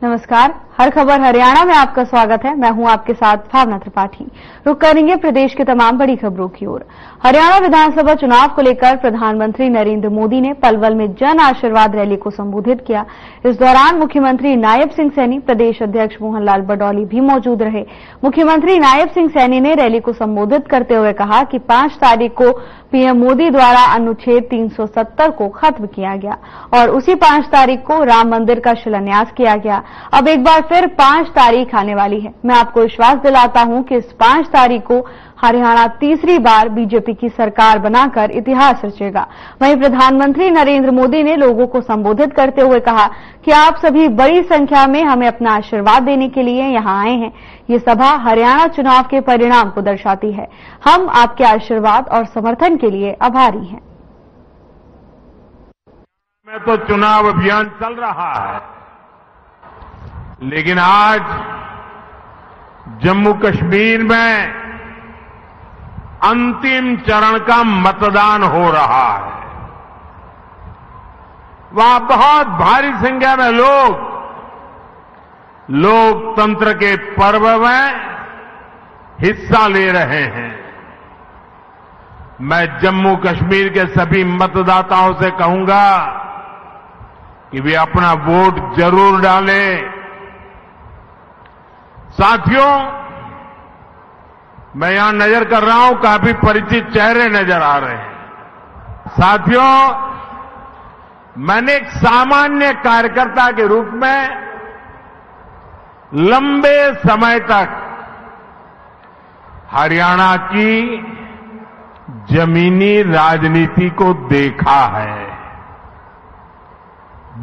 नमस्कार, हर खबर हरियाणा में आपका स्वागत है। मैं हूं आपके साथ भावना त्रिपाठी। रुक करेंगे प्रदेश के तमाम बड़ी खबरों की ओर। हरियाणा विधानसभा चुनाव को लेकर प्रधानमंत्री नरेंद्र मोदी ने पलवल में जन आशीर्वाद रैली को संबोधित किया। इस दौरान मुख्यमंत्री नायब सिंह सैनी, प्रदेश अध्यक्ष मोहनलाल बडौली भी मौजूद रहे। मुख्यमंत्री नायब सिंह सैनी ने रैली को संबोधित करते हुए कहा कि 5 तारीख को पीएम मोदी द्वारा अनुच्छेद 370 को खत्म किया गया और उसी 5 तारीख को राम मंदिर का शिलान्यास किया गया। अब एक बार फिर 5 तारीख आने वाली है। मैं आपको विश्वास दिलाता हूं कि इस 5 तारीख को हरियाणा तीसरी बार बीजेपी की सरकार बनाकर इतिहास रचेगा। वहीं प्रधानमंत्री नरेंद्र मोदी ने लोगों को संबोधित करते हुए कहा कि आप सभी बड़ी संख्या में हमें अपना आशीर्वाद देने के लिए यहां आए हैं। ये सभा हरियाणा चुनाव के परिणाम को दर्शाती है। हम आपके आशीर्वाद और समर्थन के लिए आभारी हैं। में तो चुनाव अभियान चल रहा है, लेकिन आज जम्मू कश्मीर में अंतिम चरण का मतदान हो रहा है। वहां बहुत भारी संख्या में लोग लोकतंत्र के पर्व में हिस्सा ले रहे हैं। मैं जम्मू कश्मीर के सभी मतदाताओं से कहूंगा कि वे अपना वोट जरूर डालें। साथियों, मैं यहां नजर कर रहा हूं, काफी परिचित चेहरे नजर आ रहे हैं। साथियों, मैंने एक सामान्य कार्यकर्ता के रूप में लंबे समय तक हरियाणा की जमीनी राजनीति को देखा है।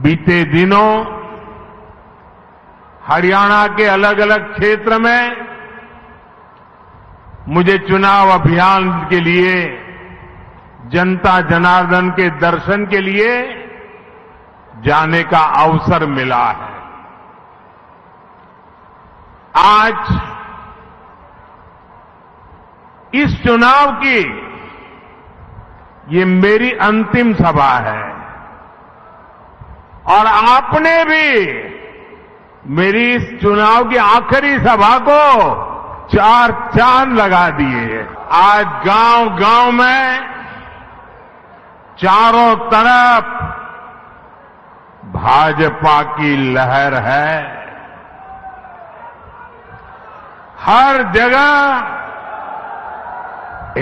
बीते दिनों हरियाणा के अलग अलग क्षेत्र में मुझे चुनाव अभियान के लिए, जनता जनार्दन के दर्शन के लिए जाने का अवसर मिला है। आज इस चुनाव की ये मेरी अंतिम सभा है और आपने भी मेरी इस चुनाव की आखिरी सभा को 4 चांद लगा दिए। आज गांव-गांव में चारों तरफ भाजपा की लहर है। हर जगह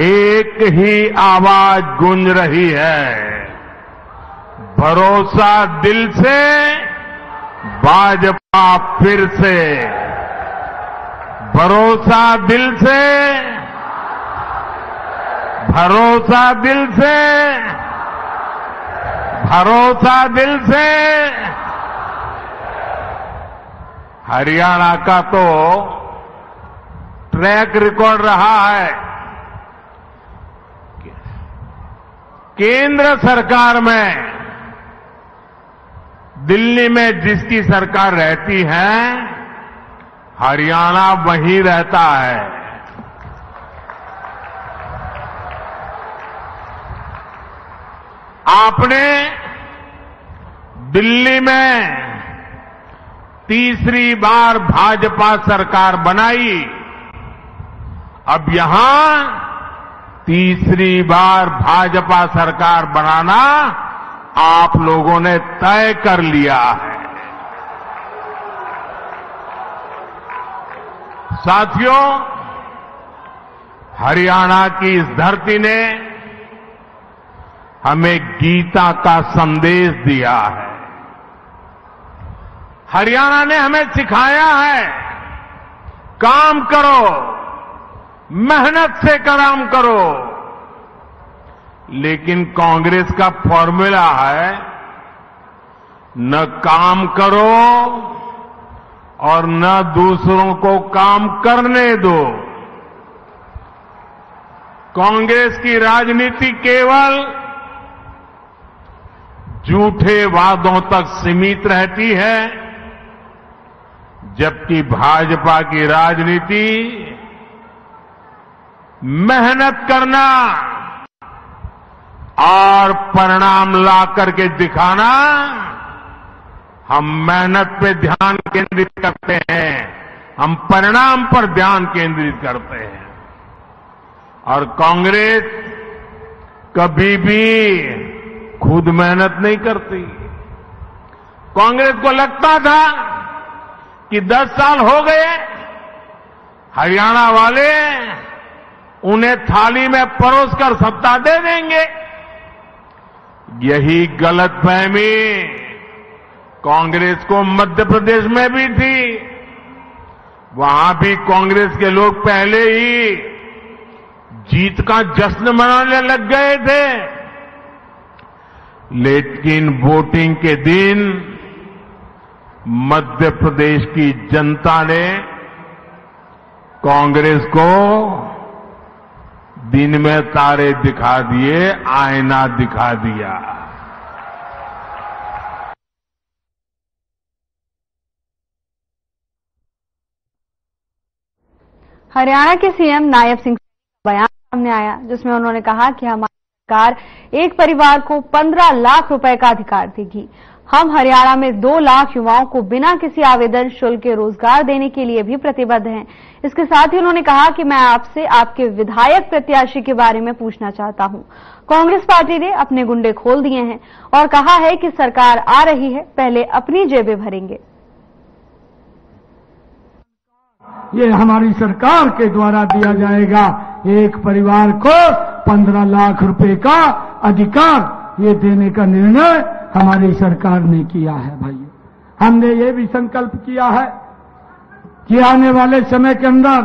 एक ही आवाज गूंज रही है, भरोसा दिल से, भाजपा फिर से। भरोसा दिल से, भरोसा दिल से, भरोसा दिल से। हरियाणा का तो ट्रैक रिकॉर्ड रहा है। केंद्र सरकार में, दिल्ली में जिसकी सरकार रहती है, हरियाणा वहीं रहता है। आपने दिल्ली में तीसरी बार भाजपा सरकार बनाई, अब यहां तीसरी बार भाजपा सरकार बनाना आप लोगों ने तय कर लिया है। साथियों, हरियाणा की इस धरती ने हमें गीता का संदेश दिया है। हरियाणा ने हमें सिखाया है, काम करो, मेहनत से काम करो। लेकिन कांग्रेस का फॉर्मूला है, न काम करो और न दूसरों को काम करने दो। कांग्रेस की राजनीति केवल झूठे वादों तक सीमित रहती है, जबकि भाजपा की राजनीति मेहनत करना और परिणाम ला करके दिखाना, हम मेहनत पे ध्यान केंद्रित करते हैं, हम परिणाम पर ध्यान केंद्रित करते हैं। और कांग्रेस कभी भी खुद मेहनत नहीं करती। कांग्रेस को लगता था कि 10 साल हो गए, हरियाणा वाले उन्हें थाली में परोसकर सत्ता दे देंगे। यही गलतफहमी कांग्रेस को मध्य प्रदेश में भी थी। वहां भी कांग्रेस के लोग पहले ही जीत का जश्न मनाने लग गए थे, लेकिन वोटिंग के दिन मध्य प्रदेश की जनता ने कांग्रेस को दिन में तारे दिखा दिए, आईना दिखा दिया। हरियाणा के सीएम नायब सिंह का बयान सामने आया, जिसमें उन्होंने कहा कि हमारी सरकार एक परिवार को 15 लाख रुपए का अधिकार देगी। हम हरियाणा में 2 लाख युवाओं को बिना किसी आवेदन शुल्क के रोजगार देने के लिए भी प्रतिबद्ध हैं। इसके साथ ही उन्होंने कहा कि मैं आपसे आपके विधायक प्रत्याशी के बारे में पूछना चाहता हूं। कांग्रेस पार्टी ने अपने गुंडे खोल दिए हैं और कहा है कि सरकार आ रही है, पहले अपनी जेबें भरेंगे। ये हमारी सरकार के द्वारा दिया जाएगा। एक परिवार को 15 लाख रुपए का अधिकार ये देने का निर्णय हमारी सरकार ने किया है। भाइयों, हमने ये भी संकल्प किया है कि आने वाले समय के अंदर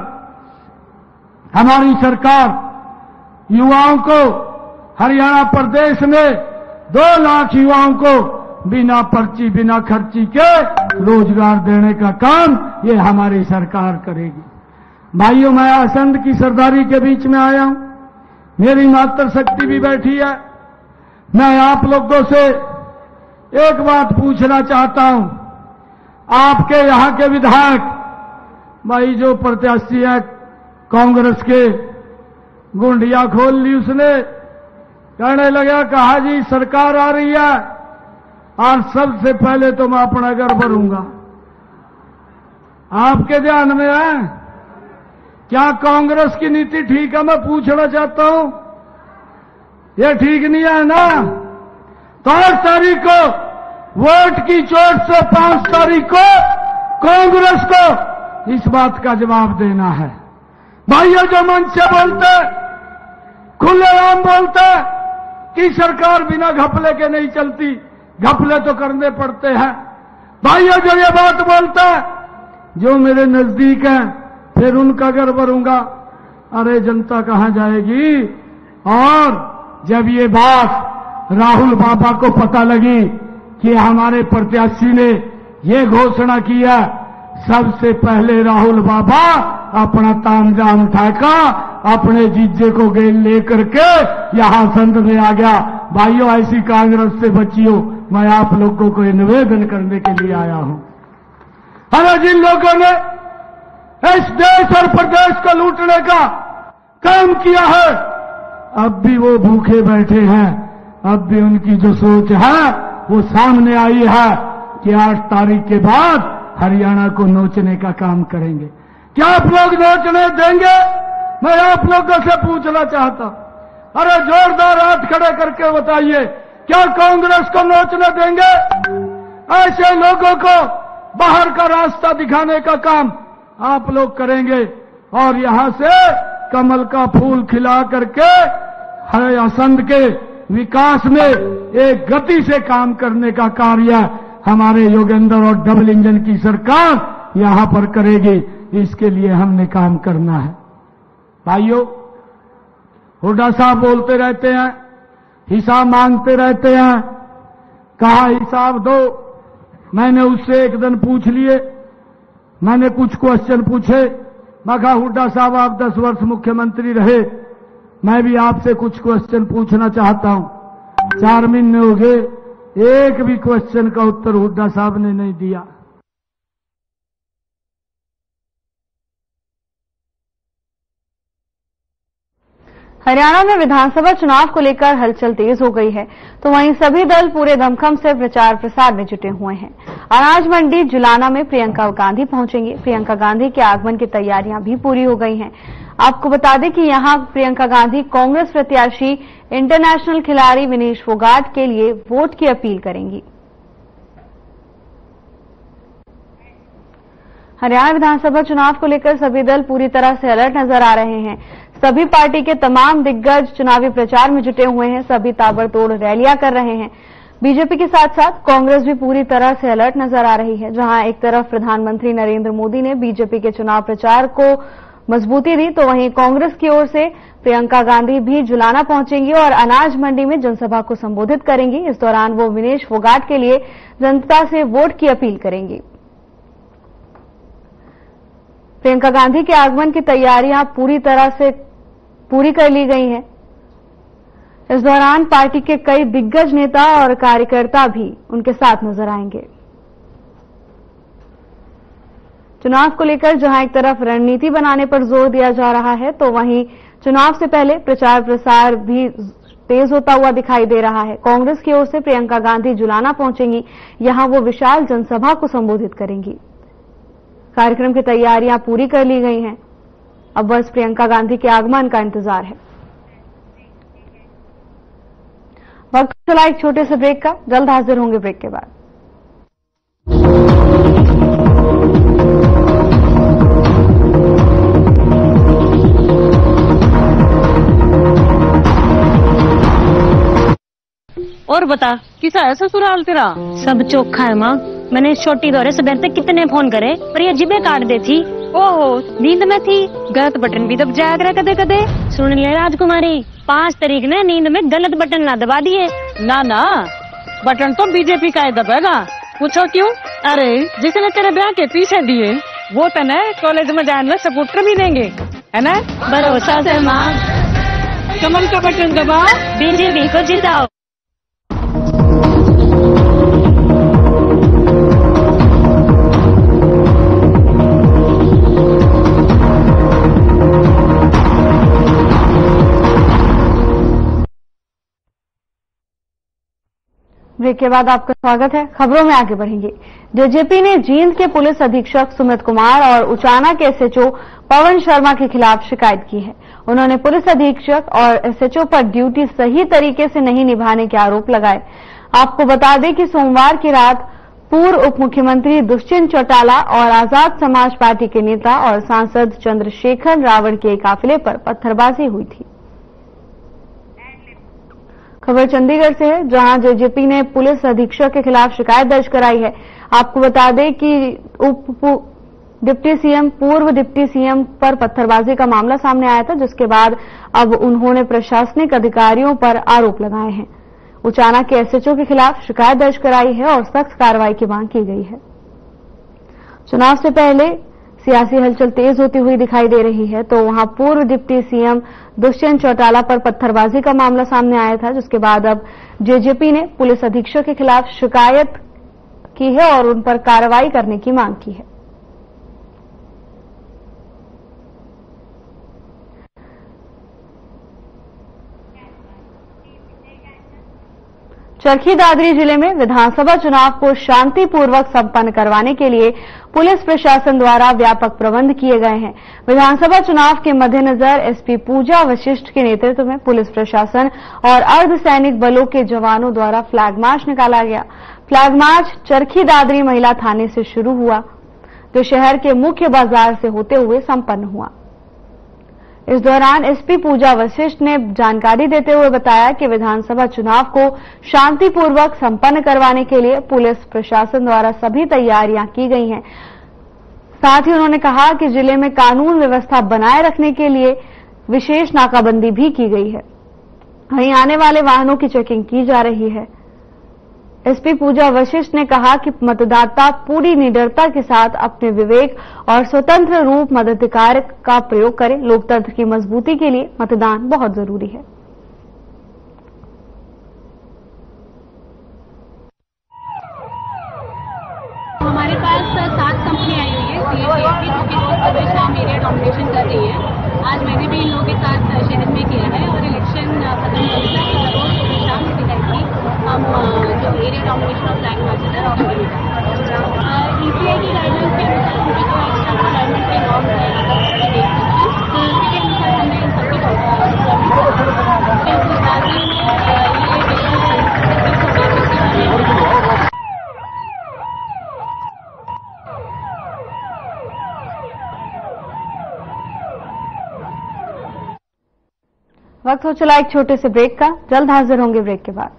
हमारी सरकार युवाओं को हरियाणा प्रदेश में 2 लाख युवाओं को बिना पर्ची बिना खर्ची के रोजगार देने का काम ये हमारी सरकार करेगी। भाइयों, मैं आसंद की सरदारी के बीच में आया हूं, मेरी मातृशक्ति भी बैठी है। मैं आप लोगों से एक बात पूछना चाहता हूं। आपके यहां के विधायक भाई जो प्रत्याशी है कांग्रेस के, गुंडिया खोल ली उसने, कहने लगा कहा जी सरकार आ रही है और सबसे पहले तो मैं अपना घर भरूंगा। आपके ध्यान में है क्या कांग्रेस की नीति ठीक है? मैं पूछना चाहता हूं, ये ठीक नहीं है ना? तो 8 तारीख को वोट की चोट से 5 तारीख को कांग्रेस को इस बात का जवाब देना है। भाइयों, जो मंच से बोलते खुलेआम बोलते कि सरकार बिना घपले के नहीं चलती, घपले तो करने पड़ते हैं। भाइयों, जो ये बात बोलता है जो मेरे नजदीक है फिर उनका घर भरूंगा, अरे जनता कहां जाएगी? और जब ये बात राहुल बाबा को पता लगी कि हमारे प्रत्याशी ने ये घोषणा किया, सबसे पहले राहुल बाबा अपना तामझाम उठाका अपने जीजे को लेकर के यहां संद में आ गया। भाइयों, ऐसी कांग्रेस से बचियो, मैं आप लोगों को निवेदन करने के लिए आया हूं। अरे जिन लोगों ने इस देश और प्रदेश को लूटने का काम किया है, अब भी वो भूखे बैठे हैं। अब भी उनकी जो सोच है वो सामने आई है कि 8 तारीख के बाद हरियाणा को नोचने का काम करेंगे। क्या आप लोग नोचने देंगे? मैं आप लोगों से पूछना चाहता हूं। अरे जोरदार हाथ खड़े करके बताइए, क्या कांग्रेस को नोचने देंगे? ऐसे लोगों को बाहर का रास्ता दिखाने का काम आप लोग करेंगे और यहां से कमल का फूल खिला करके असंध के विकास में एक गति से काम करने का कार्य हमारे योगेंद्र और डबल इंजन की सरकार यहां पर करेगी। इसके लिए हमने काम करना है। भाइयों, हुड्डा साहब बोलते रहते हैं, हिसाब मांगते रहते हैं, कहा हिसाब दो। मैंने उससे एक दिन पूछ लिए, मैंने कुछ क्वेश्चन पूछे। मैं कहा हुड्डा साहब आप 10 वर्ष मुख्यमंत्री रहे, मैं भी आपसे कुछ क्वेश्चन पूछना चाहता हूं। 4 महीने हो गए, एक भी क्वेश्चन का उत्तर हुड्डा साहब ने नहीं दिया। हरियाणा में विधानसभा चुनाव को लेकर हलचल तेज हो गई है, तो वहीं सभी दल पूरे दमखम से प्रचार प्रसार में जुटे हुए हैं। अनाज मंडी जुलाना में प्रियंका गांधी पहुंचेंगी। प्रियंका गांधी के आगमन की तैयारियां भी पूरी हो गई हैं। आपको बता दें कि यहां प्रियंका गांधी कांग्रेस प्रत्याशी इंटरनेशनल खिलाड़ी विनेश फोगाट के लिए वोट की अपील करेंगी। हरियाणा विधानसभा चुनाव को लेकर सभी दल पूरी तरह से अलर्ट नजर आ रहे हैं। सभी पार्टी के तमाम दिग्गज चुनावी प्रचार में जुटे हुए हैं। सभी ताबड़तोड़ रैलियां कर रहे हैं। बीजेपी के साथ साथ कांग्रेस भी पूरी तरह से अलर्ट नजर आ रही है। जहां एक तरफ प्रधानमंत्री नरेंद्र मोदी ने बीजेपी के चुनाव प्रचार को मजबूती दी, तो वहीं कांग्रेस की ओर से प्रियंका गांधी भी जुलाना पहुंचेंगी और अनाज मंडी में जनसभा को संबोधित करेंगी। इस दौरान वो विनेश फोगाट के लिए जनता से वोट की अपील करेंगी। प्रियंका गांधी के आगमन की तैयारियां पूरी तरह से पूरी कर ली गई हैं। इस दौरान पार्टी के कई दिग्गज नेता और कार्यकर्ता भी उनके साथ नजर आएंगे। चुनाव को लेकर जहां एक तरफ रणनीति बनाने पर जोर दिया जा रहा है, तो वहीं चुनाव से पहले प्रचार प्रसार भी तेज होता हुआ दिखाई दे रहा है। कांग्रेस की ओर से प्रियंका गांधी जुलाना पहुंचेंगी। यहां वो विशाल जनसभा को संबोधित करेंगी। कार्यक्रम की तैयारियां पूरी कर ली गई हैं। अब बस प्रियंका गांधी के आगमन का इंतजार है। वक्त चला एक छोटे से ब्रेक का, जल्द हाजिर होंगे ब्रेक के बाद। और बता, किसा है ससुराल तेरा? सब चोखा है माँ। मैंने छोटी दौरे सुबह तक कितने फोन करे, पर ये जिबे काट दे थी। ओहो, नींद में थी, गलत बटन भी दब जाया करे कदे कदे। सुन ले राजकुमारी, 5 तारीख ने नींद में गलत बटन ना दबा दिए। ना ना, बटन तो बीजेपी का ही दबेगा। पूछो क्यों? अरे जिसने तेरे ब्याह के पीछे दिए, वो तने कॉलेज में जाने में स्कूटर भी देंगे, है ना? भरोसा से माँ। कमल का बटन दबाओ, बीजेपी को जिताओ। ब्रेक के बाद आपका स्वागत है। खबरों में आगे बढ़ेंगे। जेजेपी ने जींद के पुलिस अधीक्षक सुमित कुमार और उचाना के एसएचओ पवन शर्मा के खिलाफ शिकायत की है। उन्होंने पुलिस अधीक्षक और एसएचओ पर ड्यूटी सही तरीके से नहीं निभाने के आरोप लगाए। आपको बता दें कि सोमवार की रात पूर्व उप मुख्यमंत्री दुष्यंत चौटाला और आजाद समाज पार्टी के नेता और सांसद चंद्रशेखर रावण के काफिले पर पत्थरबाजी हुई थी। खबर चंडीगढ़ से है, जहां जेजेपी ने पुलिस अधीक्षक के खिलाफ शिकायत दर्ज कराई है। आपको बता दें कि पूर्व डिप्टी सीएम पर पत्थरबाजी का मामला सामने आया था, जिसके बाद अब उन्होंने प्रशासनिक अधिकारियों पर आरोप लगाए हैं। उचाना के एसएचओ के खिलाफ शिकायत दर्ज कराई है और सख्त कार्रवाई की मांग की गई है। चुनाव से पहले सियासी हलचल तेज होती हुई दिखाई दे रही है, तो वहां पूर्व डिप्टी सीएम दुष्यंत चौटाला पर पत्थरबाजी का मामला सामने आया था, जिसके बाद अब जेजेपी ने पुलिस अधीक्षक के खिलाफ शिकायत की है और उन पर कार्रवाई करने की मांग की है। चरखी दादरी जिले में विधानसभा चुनाव को शांतिपूर्वक संपन्न करवाने के लिए पुलिस प्रशासन द्वारा व्यापक प्रबंध किए गए हैं। विधानसभा चुनाव के मद्देनजर एसपी पूजा वशिष्ठ के नेतृत्व में पुलिस प्रशासन और अर्धसैनिक बलों के जवानों द्वारा फ्लैग मार्च निकाला गया। फ्लैग मार्च चरखी दादरी महिला थाने से शुरू हुआ, जो शहर के मुख्य बाजार से होते हुए संपन्न हुआ। इस दौरान एसपी पूजा वशिष्ठ ने जानकारी देते हुए बताया कि विधानसभा चुनाव को शांतिपूर्वक संपन्न करवाने के लिए पुलिस प्रशासन द्वारा सभी तैयारियां की गई हैं। साथ ही उन्होंने कहा कि जिले में कानून व्यवस्था बनाए रखने के लिए विशेष नाकाबंदी भी की गई है। वहीं आने वाले वाहनों की चेकिंग की जा रही है। एसपी पूजा वशिष्ठ ने कहा कि मतदाता पूरी निडरता के साथ अपने विवेक और स्वतंत्र रूप मताधिकार का प्रयोग करें। लोकतंत्र की मजबूती के लिए मतदान बहुत जरूरी है। हमारे पास 7 कंपनी आई हुई है, जो कि सुबह शाम एरिया डोमिनेशन कर रही है। आज मैंने भी इन लोगों के साथ शहर में किया है और इलेक्शन खत्म होने तक रोज सुबह शाम इसी टाइप की हम जो एरिया डोमिनेशन और फ्लैग मार्चेस है और ECI की गाइडलाइंस के अनुसार उनकी जो एक्स्ट्रा एम्प्लॉयमेंट के नॉर्म्स है उसके अनुसार हमने इन सबकी वक्त हो चला एक छोटे से ब्रेक का। जल्द हाजिर होंगे ब्रेक के बाद।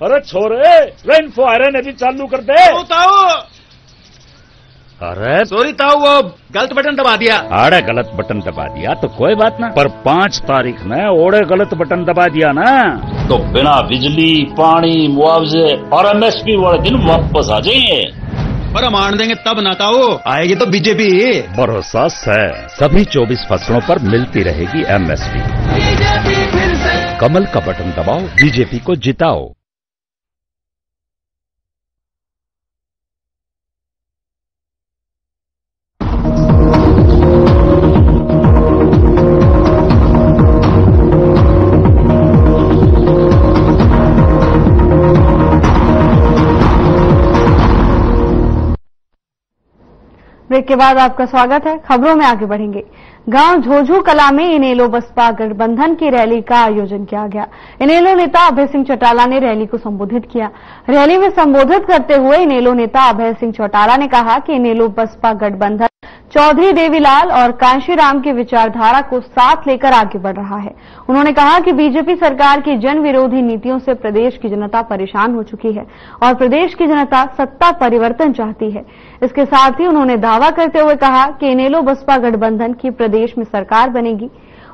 अरे छोरे रेन फॉर आयरन अभी चालू कर दे। अरे सॉरी ताऊ वो गलत बटन दबा दिया। आड़े गलत बटन दबा दिया तो कोई बात ना, पर 5 तारीख ने ओड़े गलत बटन दबा दिया ना तो बिना बिजली पानी मुआवजे और MSP वाले दिन वापस आ जाएंगे। पर हम आन देंगे तब ना ताऊ, आएगी तो बीजेपी। भरोसा है, सभी 24 फसलों पर मिलती रहेगी MSP। कमल का बटन दबाओ, बीजेपी को जिताओ। ब्रेक के बाद आपका स्वागत है। खबरों में आगे बढ़ेंगे। गांव झोझू कला में इनेलो बसपा गठबंधन की रैली का आयोजन किया गया। इनेलो नेता अभय सिंह चौटाला ने रैली को संबोधित किया। रैली में संबोधित करते हुए इनेलो नेता अभय सिंह चौटाला ने कहा कि इनेलो बसपा गठबंधन चौधरी देवीलाल और कांशीराम की विचारधारा को साथ लेकर आगे बढ़ रहा है। उन्होंने कहा कि बीजेपी सरकार की जन विरोधी नीतियों से प्रदेश की जनता परेशान हो चुकी है और प्रदेश की जनता सत्ता परिवर्तन चाहती है। इसके साथ ही उन्होंने दावा करते हुए कहा कि इनेलो बसपा गठबंधन की प्रदेश में सरकार बनेगी।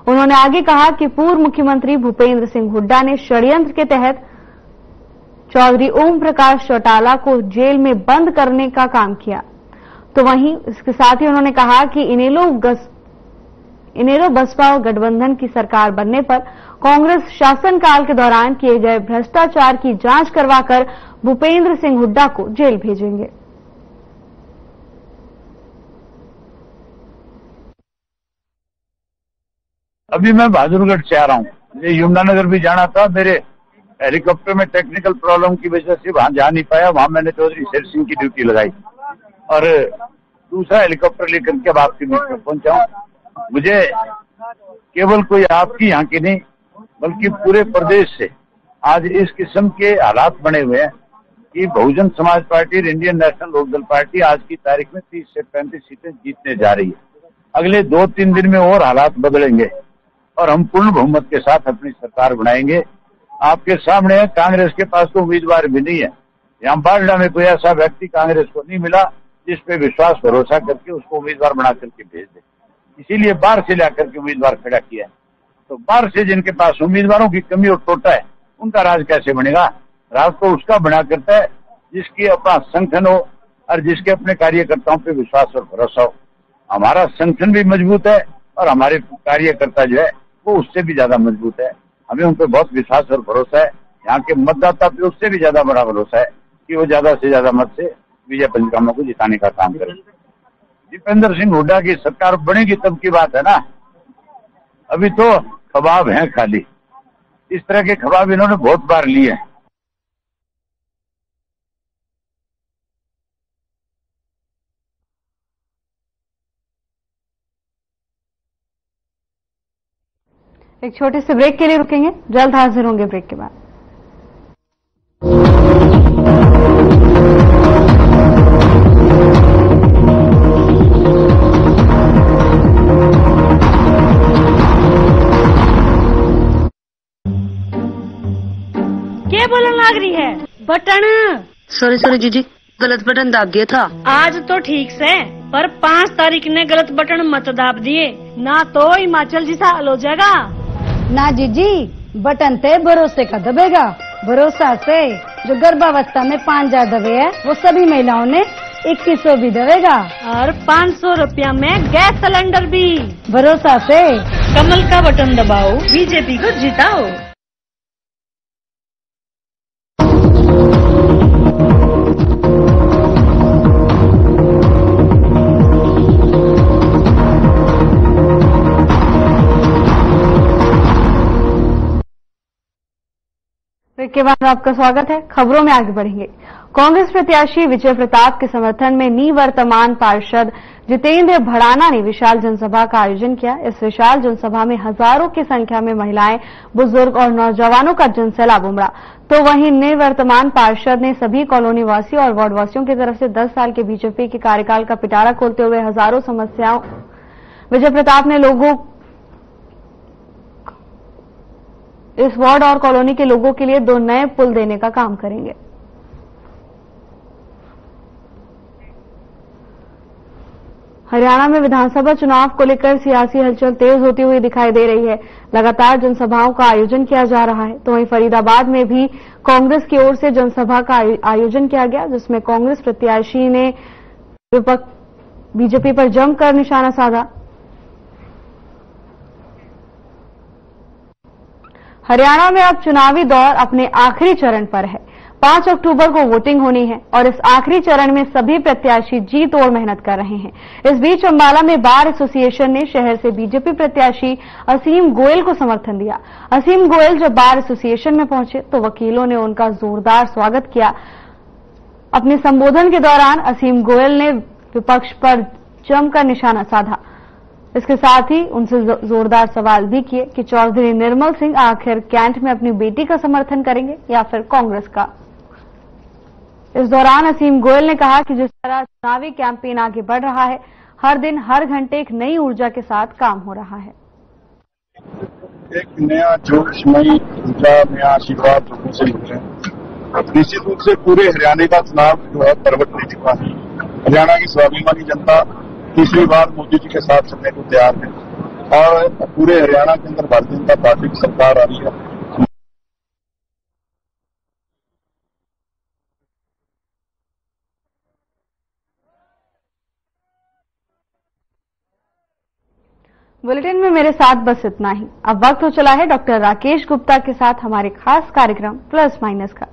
उन्होंने आगे कहा कि पूर्व मुख्यमंत्री भूपेंद्र सिंह हुड्डा ने षड्यंत्र के तहत चौधरी ओम प्रकाश चौटाला को जेल में बंद करने का काम किया। तो वहीं इसके साथ ही उन्होंने कहा कि इनेलो बसपा गठबंधन की सरकार बनने पर कांग्रेस शासनकाल के दौरान किए गए भ्रष्टाचार की जांच करवाकर भूपेंद्र सिंह हुड्डा को जेल भेजेंगे। अभी मैं बहादुरगढ़ से आ रहा हूँ। मुझे यमुनानगर भी जाना था। मेरे हेलीकॉप्टर में टेक्निकल प्रॉब्लम की वजह से वहां जा नहीं पाया। वहां मैंने चौधरी शेर सिंह की ड्यूटी लगाई और दूसरा हेलीकॉप्टर लेकर के अब आपके बीच में पहुंचा हूं। मुझे केवल कोई आपकी यहाँ की नहीं बल्कि पूरे प्रदेश से आज इस किस्म के हालात बने हुए हैं कि बहुजन समाज पार्टी और इंडियन नेशनल लोकदल पार्टी आज की तारीख में 30 से 35 सीटें जीतने जा रही है। अगले 2-3 दिन में और हालात बदलेंगे और हम पूर्ण बहुमत के साथ अपनी सरकार बनाएंगे। आपके सामने कांग्रेस के पास तो उम्मीदवार भी नहीं है। यहाँ बारडा में कोई ऐसा व्यक्ति कांग्रेस को नहीं मिला जिस पे विश्वास भरोसा करके उसको उम्मीदवार बना करके भेज दे। इसीलिए बाहर से लाकर के उम्मीदवार खड़ा किया है। तो बाहर से जिनके पास उम्मीदवारों की कमी और टोटा है उनका राज कैसे बनेगा? राज तो उसका बना करता है जिसकी अपना संगठन हो और जिसके अपने कार्यकर्ताओं पे विश्वास और भरोसा हो। हमारा संगठन भी मजबूत है और हमारे कार्यकर्ता जो है वो उससे भी ज्यादा मजबूत है। हमें उन पर बहुत विश्वास और भरोसा है। यहाँ के मतदाता पे उससे भी ज्यादा बड़ा भरोसा है कि वो ज्यादा से ज्यादा मत से विजय पंचकामा को जिताने का काम करें। भूपेंद्र सिंह हुड्डा की सरकार बनेगी तब की बात है ना। अभी तो खबाब हैं खाली। इस तरह के खबाब इन्होंने बहुत बार लिए हैं। एक छोटे से ब्रेक के लिए रुकेंगे। जल्द हाजिर होंगे ब्रेक के बाद। क्या बोलने लग रही है? बटन सॉरी जीजी, गलत बटन दाब दिया था। आज तो ठीक से, पर 5 तारीख ने गलत बटन मत दाब दिए ना तो हिमाचल जी साल हो जाएगा। ना जीजी, बटन ते भरोसे का दबेगा। भरोसा से जो गर्भावस्था में 5 दबे है वो सभी महिलाओं ने 2100 भी देगा और 500 रुपया में गैस सिलेंडर भी। भरोसा से कमल का बटन दबाओ, बीजेपी को जिताओ। के बाद आपका स्वागत है। खबरों में आगे बढ़ेंगे। कांग्रेस प्रत्याशी विजय प्रताप के समर्थन में निवर्तमान पार्षद जितेंद्र भड़ाना ने विशाल जनसभा का आयोजन किया। इस विशाल जनसभा में हजारों की संख्या में महिलाएं, बुजुर्ग और नौजवानों का जनसैलाब उमड़ा। तो वहीं निवर्तमान पार्षद ने सभी कॉलोनी वासियों और वार्ड वासियों की तरफ से 10 साल के बीजेपी के कार्यकाल का पिटारा खोलते हुए हजारों समस्याओं विजय प्रताप ने लोगों इस वार्ड और कॉलोनी के लोगों के लिए 2 नए पुल देने का काम करेंगे। हरियाणा में विधानसभा चुनाव को लेकर सियासी हलचल तेज होती हुई दिखाई दे रही है। लगातार जनसभाओं का आयोजन किया जा रहा है। तो वहीं फरीदाबाद में भी कांग्रेस की ओर से जनसभा का आयोजन किया गया, जिसमें कांग्रेस प्रत्याशी ने बीजेपी पर जमकर निशाना साधा। हरियाणा में अब चुनावी दौर अपने आखिरी चरण पर है। 5 अक्टूबर को वोटिंग होनी है और इस आखिरी चरण में सभी प्रत्याशी जी तोड़ मेहनत कर रहे हैं। इस बीच अंबाला में बार एसोसिएशन ने शहर से बीजेपी प्रत्याशी असीम गोयल को समर्थन दिया। असीम गोयल जब बार एसोसिएशन में पहुंचे तो वकीलों ने उनका जोरदार स्वागत किया। अपने संबोधन के दौरान असीम गोयल ने विपक्ष पर जमकर निशाना साधा। इसके साथ ही उनसे जोरदार सवाल भी किए कि चौधरी निर्मल सिंह आखिर कैंट में अपनी बेटी का समर्थन करेंगे या फिर कांग्रेस का। इस दौरान असीम गोयल ने कहा कि जिस तरह चुनावी कैंपेन आगे बढ़ रहा है, हर दिन हर घंटे एक नई ऊर्जा के साथ काम हो रहा है। एक नया जोशमयी ऊर्जा, नया आशीर्वाद लोगों से मिल रहे हैं। निश्चित रूप से पूरे हरियाणा का चुनाव जो है परवट ले चुका है। हरियाणा की स्वाभिमानी जनता तीसरी बार मोदी जी के साथ चलने को तैयार है और पूरे हरियाणा के अंदर भारतीय जनता पार्टी की सरकार आ रही है। बुलेटिन में मेरे साथ बस इतना ही। अब वक्त हो चला है डॉक्टर राकेश गुप्ता के साथ हमारे खास कार्यक्रम प्लस माइनस का।